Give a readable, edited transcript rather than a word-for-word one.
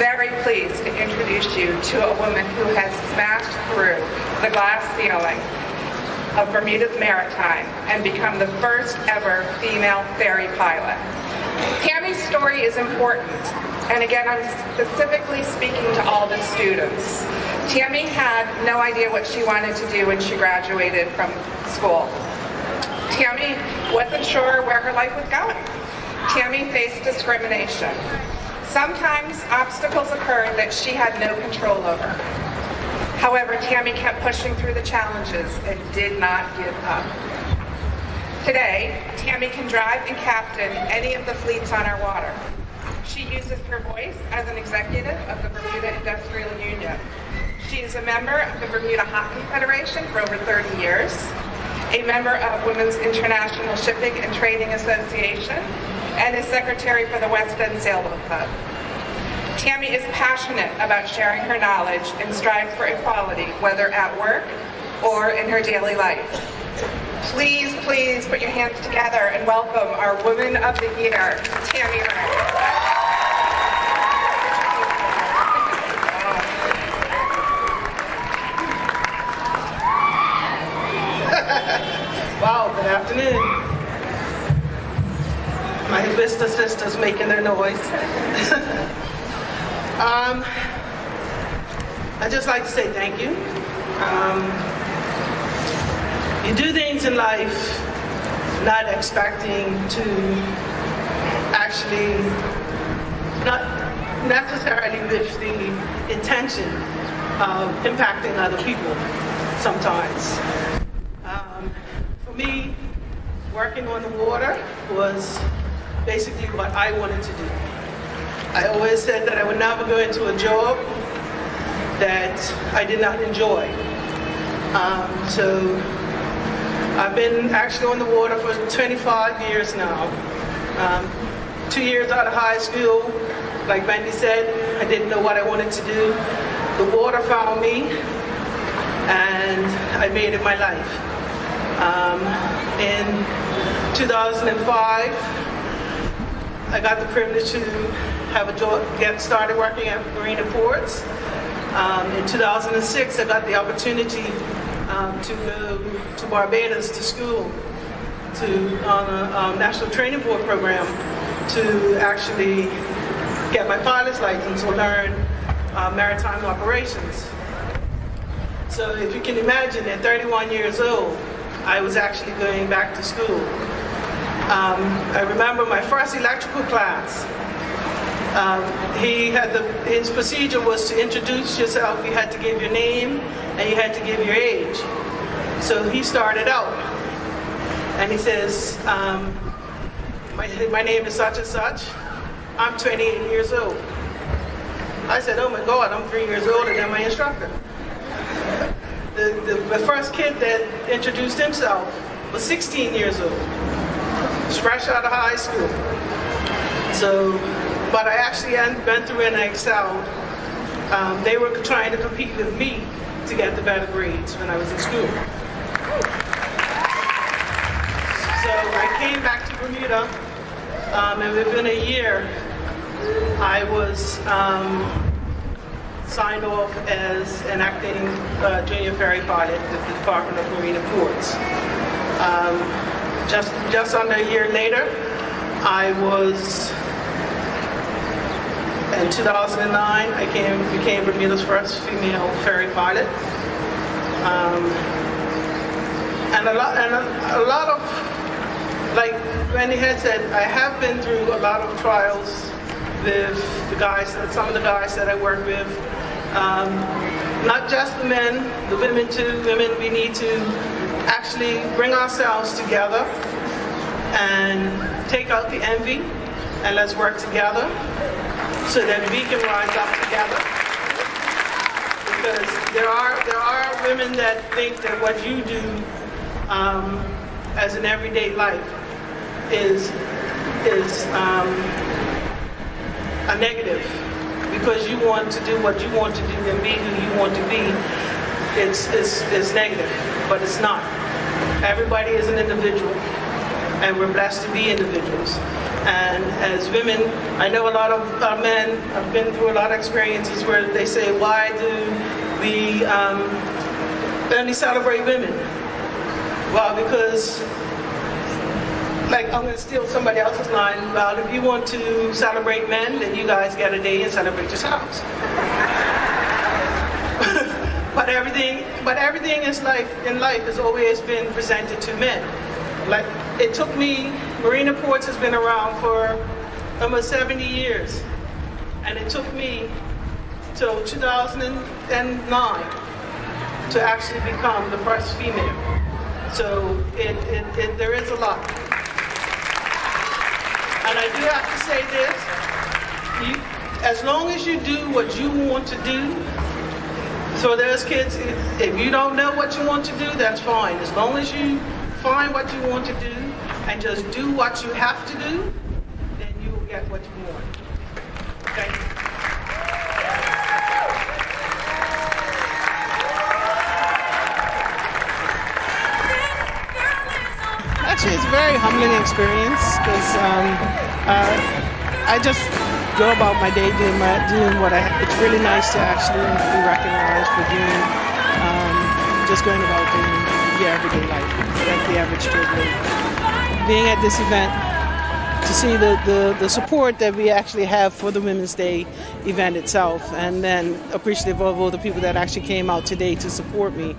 very pleased to introduce you to a woman who has smashed through the glass ceiling of Bermuda's Maritime and become the first ever female ferry pilot. Tami's story is important, and again, I'm specifically speaking to all the students. Tami had no idea what she wanted to do when she graduated from school. Tami wasn't sure where her life was going. Tami faced discrimination. Sometimes obstacles occurred that she had no control over. However, Tami kept pushing through the challenges and did not give up. Today, Tami can drive and captain any of the fleets on our water. She uses her voice as an executive of the Bermuda Industrial Union. She is a member of the Bermuda Hockey Federation for over 30 years, a member of Women's International Shipping and Trading Association, and is secretary for the West End Sailboat Club. Tami is passionate about sharing her knowledge and strives for equality, whether at work or in her daily life. Please, please put your hands together and welcome our Woman of the Year, Tami Ray. Wow, good afternoon. My Vista sisters making their noise. I'd just like to say thank you. You do things in life not expecting to actually, not necessarily with the intention of impacting other people sometimes. For me, working on the water was basically what I wanted to do. I always said that I would never go into a job that I did not enjoy. So I've been actually on the water for 25 years now. 2 years out of high school, like Wendy said, I didn't know what I wanted to do. The water found me, and I made it my life. In 2005, I got the privilege to have a job, get started working at Marina Ports. In 2006, I got the opportunity to go to Barbados to school on a National Training Board program to actually get my pilot's license or learn maritime operations. So if you can imagine, at 31 years old, I was actually going back to school. I remember my first electrical class. His procedure was to introduce yourself. You had to give your name and you had to give your age. So he started out and he says, my name is such and such. I'm 28 years old. I said, oh my God, I'm 3 years older than my instructor. The first kid that introduced himself was 16 years old. Fresh out of high school. So, but I actually went through and I excelled. They were trying to compete with me to get the better grades when I was in school. So I came back to Bermuda, and within a year, I was signed off as an acting junior ferry pilot with the Department of Marina Ports. Just under a year later, I was, in 2009, I became Bermuda's first female ferry pilot. And a lot of, like Wendy had said, I have been through a lot of trials with the guys, some of the guys that I work with. Not just the men, the women too. Women, we need to actually bring ourselves together and take out the envy, and let's work together so that we can rise up together. Because there are women that think that what you do as an everyday life is a negative. Because you want to do what you want to do and be who you want to be, it's negative, but it's not. Everybody is an individual, and we're blessed to be individuals. And as women, I know a lot of men have been through a lot of experiences where they say, why do we only celebrate women? Well, because, like, I'm going to steal somebody else's line. Well, if you want to celebrate men, then you guys get a day and celebrate yourselves. But everything in life has always been presented to men. Like, it took me, Marina Ports has been around for almost 70 years. And it took me till 2009 to actually become the first female. So there is a lot. And I do have to say this, as long as you do what you want to do, so there's kids, if you don't know what you want to do, that's fine. As long as you find what you want to do and just do what you have to do, then you will get what you want. Thank you. Actually, it's a very humbling experience because I just go about my day doing what it's really nice to actually be recognized for doing, just going about doing your everyday life, like the average children. Being at this event, to see the support that we actually have for the Women's Day event itself, and then appreciative of all the people that actually came out today to support me.